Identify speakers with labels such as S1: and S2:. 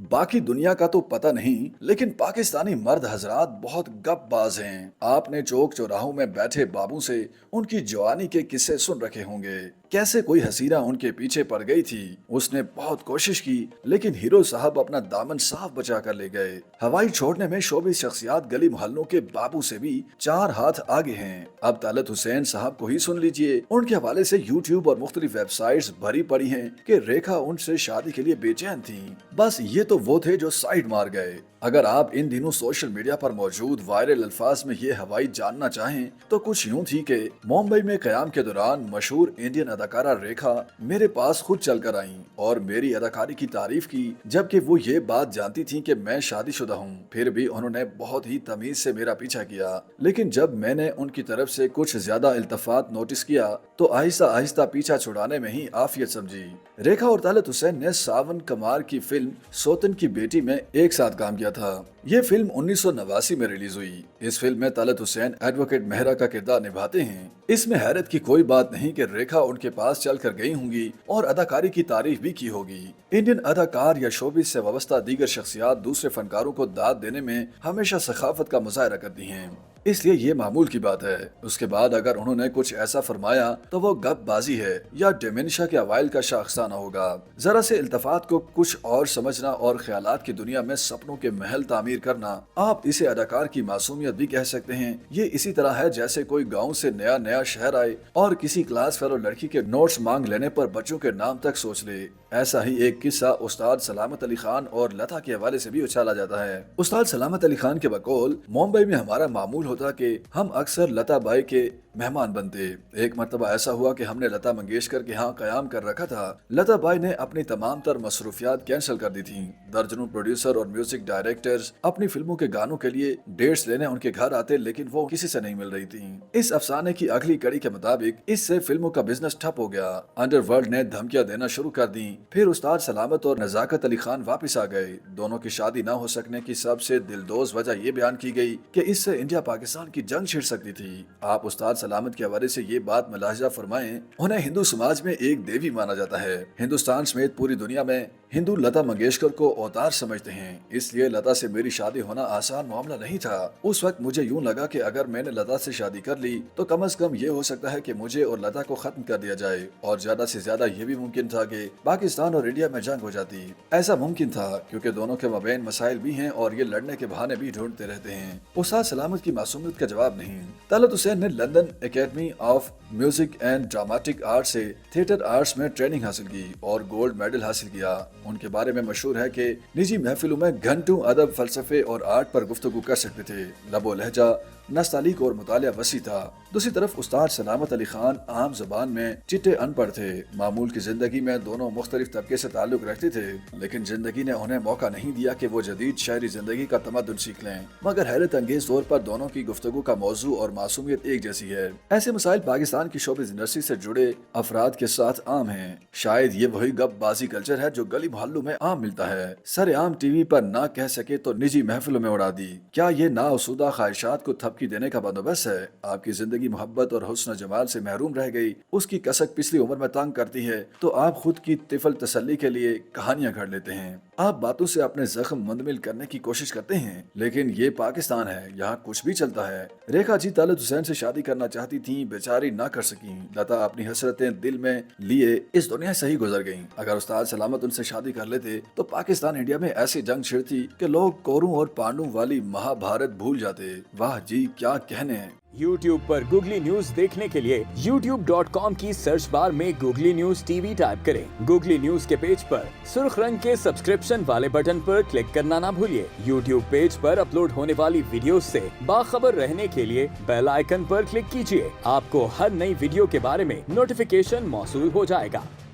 S1: बाकी दुनिया का तो पता नहीं, लेकिन पाकिस्तानी मर्द हजरात बहुत गपबाज हैं। आपने चौक चौराहों में बैठे बाबू से उनकी जवानी के किस्से सुन रखे होंगे। कैसे कोई हसीना उनके पीछे पड़ गई थी। उसने बहुत कोशिश की, लेकिन हीरो साहब अपना दामन साफ बचा कर ले गए। हवाई छोड़ने में शोबिस शख्सियात गली मोहल्लों के बाबू से भी 4 हाथ आगे हैं। अब तलत हुसैन साहब को ही सुन लीजिए। उनके हवाले से यूट्यूब और मुख्तलिफ वेबसाइट्स भरी पड़ी हैं कि रेखा उनसे शादी के लिए बेचैन थी। बस ये तो वो थे जो साइड मार गए। अगर आप इन दिनों सोशल मीडिया पर मौजूद वायरल अल्फाज में ये हवाई जानना चाहें तो कुछ यूं थी कि मुंबई में क़याम के दौरान मशहूर इंडियन अदाकारा रेखा मेरे पास खुद चल कर आईं और मेरी अदाकारी की तारीफ की, जबकि वो ये बात जानती थी कि मैं शादीशुदा हूँ। फिर भी उन्होंने बहुत ही तमीज से मेरा पीछा किया, लेकिन जब मैंने उनकी तरफ से कुछ ज्यादा इल्तफात नोटिस किया तो आहिस्ता आहिस्ता पीछा छुड़ाने में ही आफियत समझी। रेखा और तलत हुसैन ने सावन कमार की फिल्म सोतन की बेटी में एक साथ काम किया था। ये फिल्म 1989 में रिलीज हुई। इस फिल्म में तलत हुसैन एडवोकेट मेहरा का किरदार निभाते हैं। इसमें हैरत की कोई बात नहीं कि रेखा उनके पास चल कर गई होंगी और अदाकारी की तारीफ भी की होगी। इंडियन अदाकार या शोबिस से वाबस्ता दीगर शख्सियात दूसरे फनकारों को दाद देने में हमेशा सखाफत का मुजाहरा करती हैं, इसलिए ये मामूल की बात है। उसके बाद अगर उन्होंने कुछ ऐसा फरमाया तो वो गपबाजी है या डेमेंशिया के अवाइल का शाखसाना होगा। जरा से इल्तफात को कुछ और समझना और ख्यालात की दुनिया में सपनों के महल तामीर करना, आप इसे अदाकार की मासूमियत भी कह सकते हैं। ये इसी तरह है जैसे कोई गाँव से नया नया शहर आए और किसी क्लास फेलो लड़की के नोट्स मांग लेने पर बच्चों के नाम तक सोच ले। ऐसा ही एक किस्सा उस्ताद सलामत अली खान और लता के हवाले से भी उछाला जाता है। उस्ताद सलामत अली खान के बकौल मुंबई में हमारा मामूल होता कि हम अक्सर लता बाई के मेहमान बनते। एक मर्तबा ऐसा हुआ कि हमने लता मंगेशकर के यहाँ कयाम कर रखा था। लता बाई ने अपनी तमाम तर मसरूफियात कैंसिल कर दी थी। दर्जनों प्रोड्यूसर और म्यूजिक डायरेक्टर्स अपनी फिल्मों के गानों के लिए डेट्स लेने उनके घर आते, लेकिन वो किसी से नहीं मिल रही थी। इस अफसाने की अगली कड़ी के मुताबिक इससे फिल्मों का बिजनेस ठप हो गया। अंडरवर्ल्ड ने धमकियां देना शुरू कर दी। फिर उस्ताद सलामत और नजाकत अली खान वापस आ गए। दोनों की शादी न हो सकने की सबसे दिलदोज वजह ये बयान की गई कि इससे इंडिया पाकिस्तान की जंग छिड़ सकती थी। आप उस्ताद सलामत के हवाले से ये बात मुलाहिजा फरमाएं। उन्हें हिंदू समाज में एक देवी माना जाता है। हिंदुस्तान समेत पूरी दुनिया में हिंदू लता मंगेशकर को अवतार समझते हैं, इसलिए लता से मेरी शादी होना आसान मामला नहीं था। उस वक्त मुझे यूं लगा कि अगर मैंने लता से शादी कर ली तो कम से कम ये हो सकता है कि मुझे और लता को खत्म कर दिया जाए, और ज्यादा से ज्यादा ये भी मुमकिन था कि पाकिस्तान और इंडिया में जंग हो जाती। ऐसा मुमकिन था क्योंकि दोनों के मबैन मसाइल भी हैं और ये लड़ने के बहाने भी ढूंढते रहते हैं। उस्ताद सलामत की मासूमियत का जवाब नहीं। तलत हुसैन ने London academy of music and dramatic art से थिएटर आर्ट्स में ट्रेनिंग हासिल की और गोल्ड मेडल हासिल किया। उनके बारे में मशहूर है कि निजी महफिलों में घंटों अदब, फलसफे और आर्ट पर गुफ्तगू कर सकते थे। लबो लहजा, नस्तालीक और मुतालिया वसी था। दूसरी तरफ उस्ताद सलामत अली खान आम जबान में चिट्टे अनपढ़ थे। मामूल की जिंदगी में दोनों मुख्तलिफ तबके से ताल्लुक रखते थे, लेकिन जिंदगी ने उन्हें मौका नहीं दिया कि वो जदीद शहरी जिंदगी का तमद्दुन सीख लें। मगर हैरत अंगेज तौर पर दोनों की गुफ्तगू का मौजू और मासूमियत एक जैसी है। ऐसे मसाइल पाकिस्तान की शोबिज़ इंडस्ट्री से जुड़े अफराद के साथ आम हैं। शायद ये वही गपबाजी कल्चर है जो गली मोहल्लों में आम मिलता है। सरेआम टीवी पर ना कह सके तो निजी महफिलों में उड़ा दी। क्या ये नाउसूदा ख्वाहिशात को थपकी देने का बंदोबस्त है? आपकी जिंदगी मोहब्बत और हुस्न जमाल से महरूम रह गई, उसकी कसक पिछली उम्र में तंग करती है, तो आप खुद की तिफल तसल्ली के लिए कहानियां घड़ लेते हैं। आप बातों से अपने जख्म मंदमिल करने की कोशिश करते हैं, लेकिन ये पाकिस्तान है, यहाँ कुछ भी चलता है। रेखा जी तलत हुसैन से शादी करना चाहती थी, बेचारी ना कर सकी। लता अपनी हसरतें दिल में लिए इस दुनिया से ही गुजर गईं। अगर उस्ताद सलामत उनसे शादी कर लेते तो पाकिस्तान इंडिया में ऐसी जंग छिड़ती कि लोग कौरों और पांडवों वाली महाभारत भूल जाते। वाह जी, क्या कहने।
S2: YouTube पर गूगली न्यूज देखने के लिए youtube.com की सर्च बार में गूगली न्यूज टीवी टाइप करें। गूगली न्यूज के पेज पर सुर्ख रंग के सब्सक्रिप्शन वाले बटन पर क्लिक करना ना भूलिए। YouTube पेज पर अपलोड होने वाली वीडियोस से बाखबर रहने के लिए बेल आइकन पर क्लिक कीजिए। आपको हर नई वीडियो के बारे में नोटिफिकेशन मौसूल हो जाएगा।